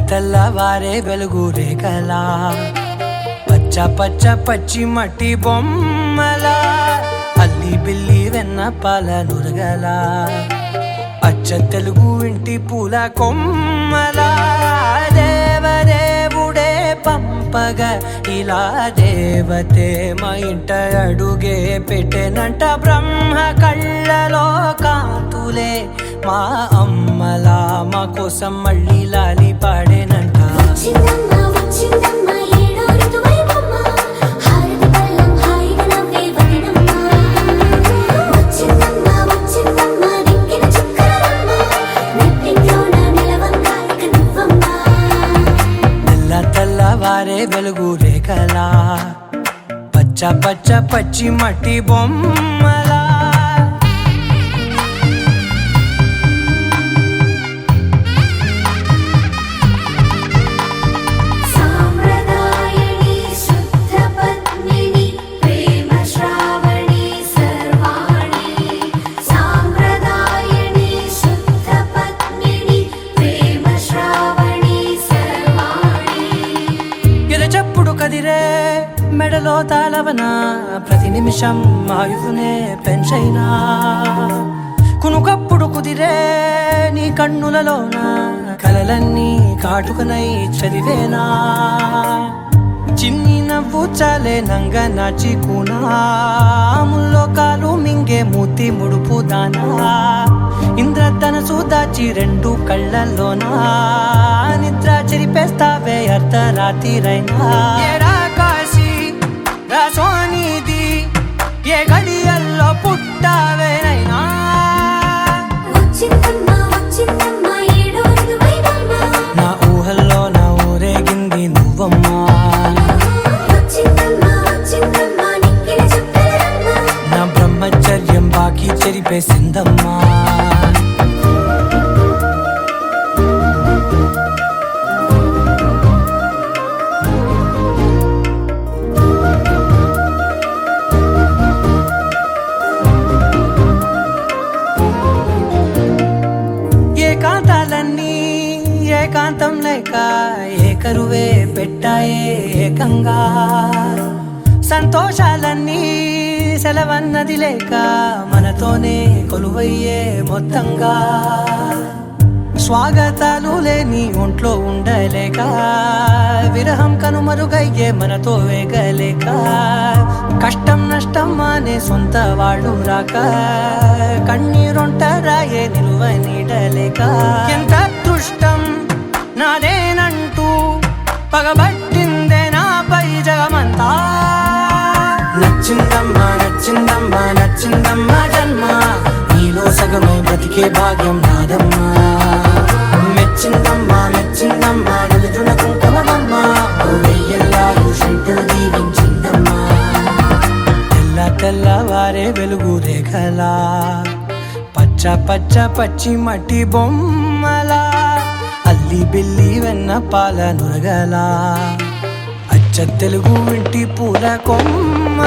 తెల్లవారే వెలుగు రేఖలా పచ్చ పచ్చ పచ్చి మట్టి బొమ్మలా అల్లి బిల్లి వెన్న పాల నురగలా అచ్చ తెలుగు ఇంటి పూల కొమ్మలా దేవదేవుడే పంపగా ఇలా దేవతే మా ఇంట అడుగే పెట్టెనంట బ్రహ్మ కళ్ళలో కాంతులే మా అమ్మలా మా కోసం మళ్ళీ లాలి పాడేనంట. తెల్లవారే వెలుగు రేఖలా పచ్చ పచ్చ పచ్చి మట్టి బొమ్మలా కదిరే మెడలో తాళవన ప్రతి నిమిషం ఆయుధునే పెంచైనా కునుకప్పుడు కుదిరే నీ కన్నులలోన కలలన్నీ కాటుకనై చదివేనా చిన్ని నవ్వు చాలే నంగ నాచి కూనాముల్లో కాలు మింగే మూతి ముడుపు దానా ఇంద్రధనసు దాచి రెండు కళ్ళల్లోనా నిద్ర చెరిపేస్తావే అర్ధరాత్రిరైనా ఏరా కాశీ రాసోనిది ఏ గడియల్లో పుట్టావేనైనా నా ఊహల్లో నా ఊరేగింది నువ్వమ్మా నా బ్రహ్మచర్యం బాకీ చెరిపేసిందమ్మా ఏకాంతాలన్నీ ఏకాంతం లేక ఏకరువే పెట్టాయే ఏకంగా సంతోషాలన్నీ సెలవన్నది లేక మనతోనే కొలువయ్యే మొత్తంగా స్వాగతాలు లేని ఒంట్లో ఉండలేక విరహం కనుమరుగయ్యే మనతో వేగలేక కష్టం నష్టం అనే సొంత వాళ్ళు రాక కన్నీరొంటరాయే నిలువ నీడలేక ఎంత అదృష్టం నాదేనంటూ పగబట్టిందే నాపై జగమంతా నచ్చిందమ్మా నచ్చిందమ్మా నచ్చిందమ్మా జన్మ నీలో సగమై బ్రతికే భాగ్యం నాదమ్మా మెచ్చిందమ్మా మెచ్చిందమ్మా నిలుచున కుంకుమమ్మా వెయ్యల్లాలు శంకులు దీవించిందమ్మా తెల్లవారే వెలుగు రేఖలా పచ్చ పచ్చ పచ్చి మట్టి బొమ్మలా అల్లి బిల్లి వెన్న పాల నురగలా అచ్చ తెలుగు ఇంటి పూల కొమ్మ